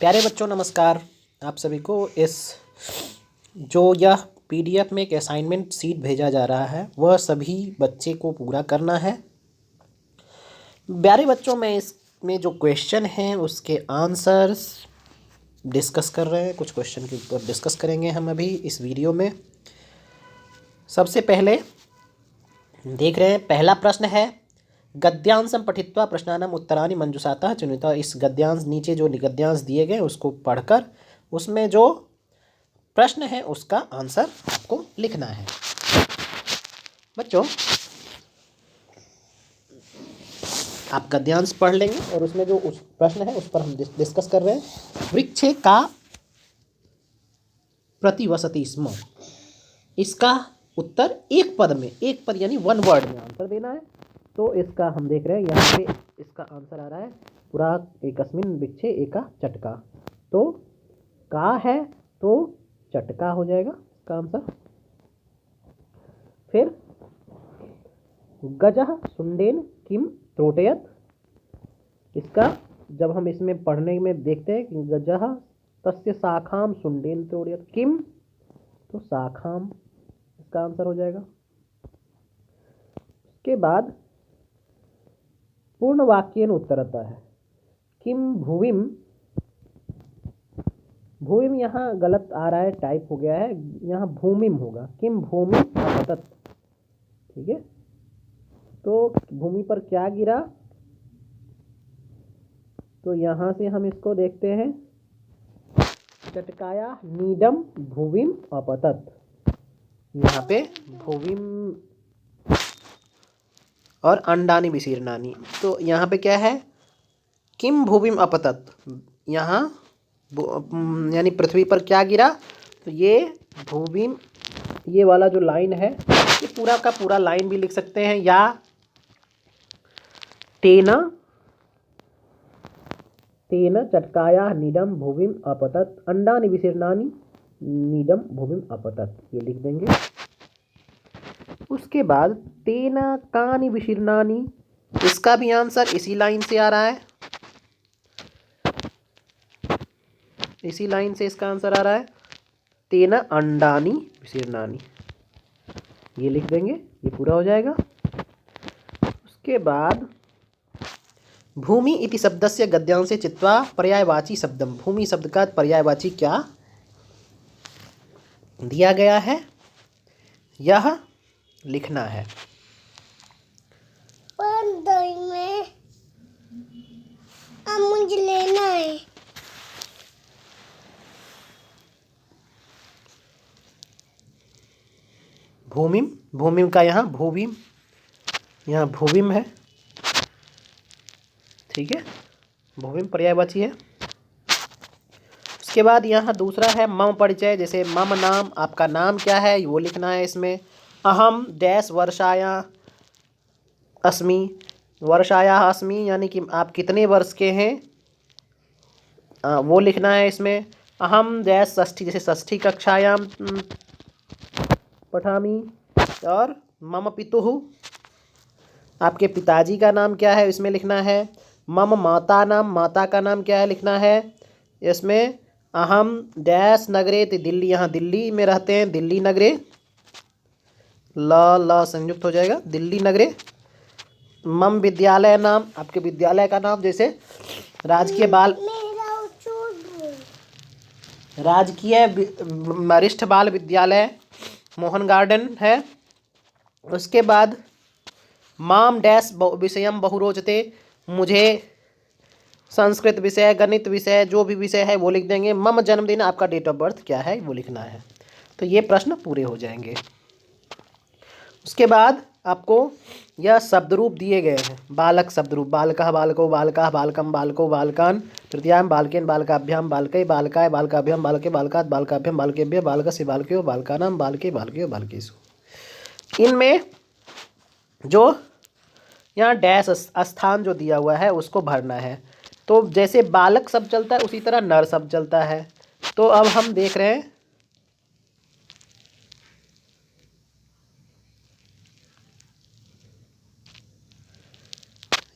प्यारे बच्चों नमस्कार। आप सभी को इस जो यह पीडीएफ में एक असाइनमेंट सीट भेजा जा रहा है वह सभी बच्चे को पूरा करना है। प्यारे बच्चों में इसमें जो क्वेश्चन हैं उसके आंसर्स डिस्कस कर रहे हैं। कुछ क्वेश्चन के ऊपर डिस्कस करेंगे हम अभी इस वीडियो में। सबसे पहले देख रहे हैं, पहला प्रश्न है गद्यांशं पठित्वा प्रश्नानाम उत्तराणि मंजुषातः चुनिता। इस गद्यांश नीचे जो गद्यांश दिए गए उसको पढ़कर उसमें जो प्रश्न है उसका आंसर आपको लिखना है। बच्चों आप गद्यांश पढ़ लेंगे और उसमें जो उस प्रश्न है उस पर हम डिस्कस कर रहे हैं। वृक्षे का प्रतिवसति स्म, इसका उत्तर एक पद यानी वन वर्ड में आंसर देना है। तो इसका हम देख रहे हैं यहाँ पे इसका आंसर आ रहा है पुरा एकस्मिन् वृक्षे एका चटका। तो का है तो चटका हो जाएगा इसका आंसर। फिर गजः शुण्डेन किम त्रोटयत, इसका जब हम इसमें पढ़ने में देखते हैं कि गजः तस्य शाखाम शुण्डेन त्रोटयत किम, तो शाखाम इसका आंसर हो जाएगा। उसके बाद पूर्ण वाक्येन उत्तरतः है किम भुविम, भूमिम यहाँ गलत आ रहा है, टाइप हो गया है, यहाँ भूमिम होगा। किम भूमि अपतत, ठीक है। तो भूमि पर क्या गिरा, तो यहाँ से हम इसको देखते हैं चटकाया नीडम भूविम अपतत। यहाँ पे भूविम और अंडानी विशीर्णानी, तो यहाँ पे क्या है किम भूविम अपतत, यहाँ यानी पृथ्वी पर क्या गिरा, तो ये भूविम, ये वाला जो लाइन है ये पूरा का पूरा लाइन भी लिख सकते हैं, या तेन चटकाया नीडम भूविम अपतत अंडानि विशीर्णानि नीडम भूविम अपतत, ये लिख देंगे। उसके बाद तेन कानि विशीर्णानि, इसका भी आंसर इसी लाइन से आ रहा है, इसी लाइन से इसका आंसर आ रहा है तेन अंडानि विशीर्णानि, ये लिख देंगे, ये पूरा हो जाएगा। उसके बाद भूमि इति शब्दस्य गद्यांशे चित्वा पर्यायवाची शब्दम, भूमि शब्द का पर्यायवाची क्या दिया गया है यह लिखना है। मुझे लेना है। भूमिम, भूमिम का यहाँ भूविम, यहाँ भूविम है, ठीक है, भूमिम पर्यायवाची है। उसके बाद यहाँ दूसरा है मम परिचय, जैसे मम नाम, आपका नाम क्या है वो लिखना है इसमें। अहम डैश वर्षाया अस्मि, वर्षाया अस्मि यानी कि आप कितने वर्ष के हैं वो लिखना है इसमें। अहम डैश षष्ठी, जैसे षष्ठी कक्षायाम पठामि। और मम पितुः, आपके पिताजी का नाम क्या है इसमें लिखना है। मम माता नाम, माता का नाम क्या है लिखना है इसमें। अहम डैश नगरे, तो दिल्ली, यहाँ दिल्ली में रहते हैं, दिल्ली नगरे, ल संयुक्त हो जाएगा, दिल्ली नगरे। मम विद्यालय नाम, आपके विद्यालय का नाम, जैसे राजकीय वरिष्ठ बाल विद्यालय मोहन गार्डन है। उसके बाद माम डैश विषयम बहु रोचते, मुझे संस्कृत विषय, गणित विषय, जो भी विषय है वो लिख देंगे। मम जन्मदिन, आपका डेट ऑफ बर्थ क्या है वो लिखना है। तो ये प्रश्न पूरे हो जाएंगे। उसके बाद आपको यह शब्द रूप दिए गए हैं, बालक शब्द रूप, बालकः बालको बालकाः बालकम बालको बालकान तृतीयाम बालकेन बालकाभ्याम बालकै बालकाय बालकाभ्याम बालके बालकात् बालकाभ्याम बालकेभ्यः बालकस्य बालकयो बालकानां बालके बालकयो बालकेषु। इनमें जो यहाँ डैश स्थान जो दिया हुआ है उसको भरना है। तो जैसे बालक शब्द चलता है उसी तरह नर शब्द चलता है। तो अब हम देख रहे हैं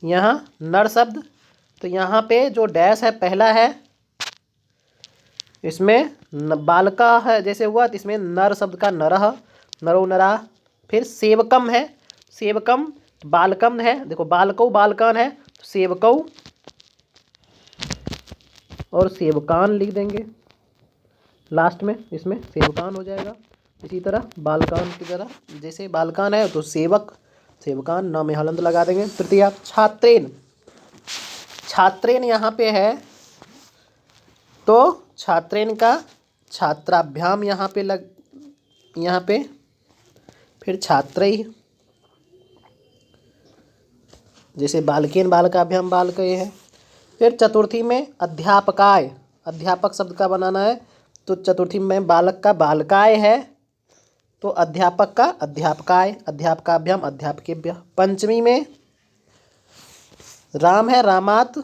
यहाँ नर शब्द, तो यहाँ पे जो डैश है पहला है इसमें बालका है जैसे हुआ, तो इसमें नर शब्द का नरह, नरो नरा। फिर सेवकम है, सेवकम बालकम है, देखो बालकौ बालकान है, तो सेवकौ और सेवकान लिख देंगे लास्ट में, इसमें सेवकान हो जाएगा। इसी तरह बालकान की तरह, जैसे बालकान है तो सेवक, सेवकान, न में हलंत लगा देंगे। तृतीया छात्रेन, छात्रेन यहाँ पे है तो छात्रेन का छात्राभ्याम यहाँ पे यहाँ पे, फिर छात्रैः, जैसे बालकेन बालकाभ्याम बालकैः है। फिर चतुर्थी में अध्यापकाय, अध्यापक शब्द का बनाना है, तो चतुर्थी में बालक का बालकाय है, तो अध्यापक का अध्यापकाय, अध्यापकाभ्याम अध्यापकेभ्यः। पंचमी में राम है, रामात,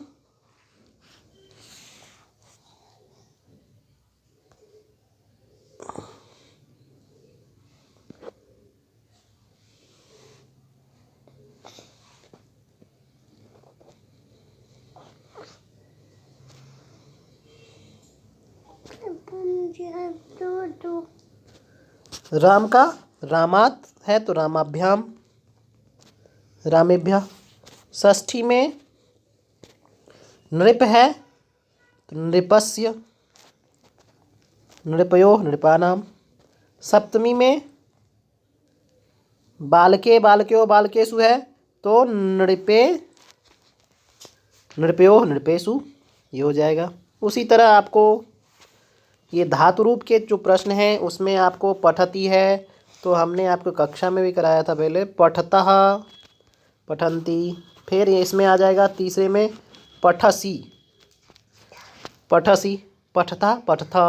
राम का रामात है तो रामाभ्याम रामेभ्यः। षष्ठी में नृप है तो नृपस्य, नृपयोः नृपाणाम। सप्तमी में बालके बालक्यो बालकेषु है तो नृपे नृपयोः नृपेषु, ये हो जाएगा। उसी तरह आपको ये धातु रूप के जो प्रश्न हैं उसमें आपको पठती है, तो हमने आपको कक्षा में भी कराया था पहले, पठतः पठन्ति। फिर ये इसमें आ जाएगा तीसरे में पठसि, पठसि पठता पठथा।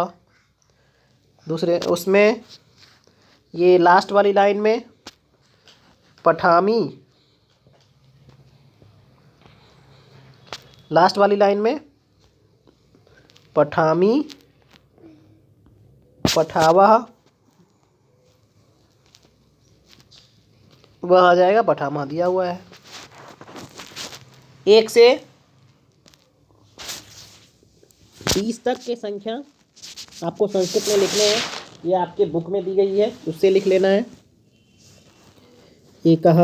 दूसरे उसमें ये लास्ट वाली लाइन में पठामी, लास्ट वाली लाइन में पठामी पठावह, वह आ जाएगा पठामा दिया हुआ है। 1 से 20 तक के संख्या आपको संस्कृत में लिखने हैं, ये आपके बुक में दी गई है, उससे लिख लेना है। एकः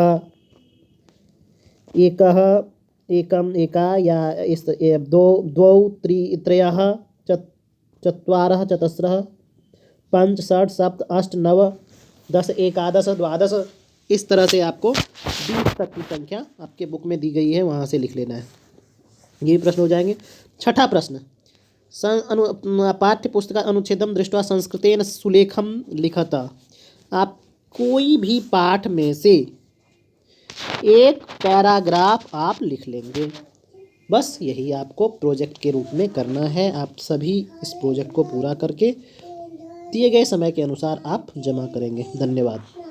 एकः एकम एका, या इस द्वौ त्रयः चत्वारः चतस्रः पंच षट् सप्त अष्ट नव 10 एकादश 12, इस तरह से आपको 20 तक की संख्या आपके बुक में दी गई है, वहाँ से लिख लेना है। ये प्रश्न हो जाएंगे। छठा प्रश्न, पाठ्य पुस्तक अनुच्छेदम दृष्ट्वा संस्कृतेन सुलेखम लिखत। आप कोई भी पाठ में से एक पैराग्राफ आप लिख लेंगे, बस यही आपको प्रोजेक्ट के रूप में करना है। आप सभी इस प्रोजेक्ट को पूरा करके दिए गए समय के अनुसार आप जमा करेंगे। धन्यवाद।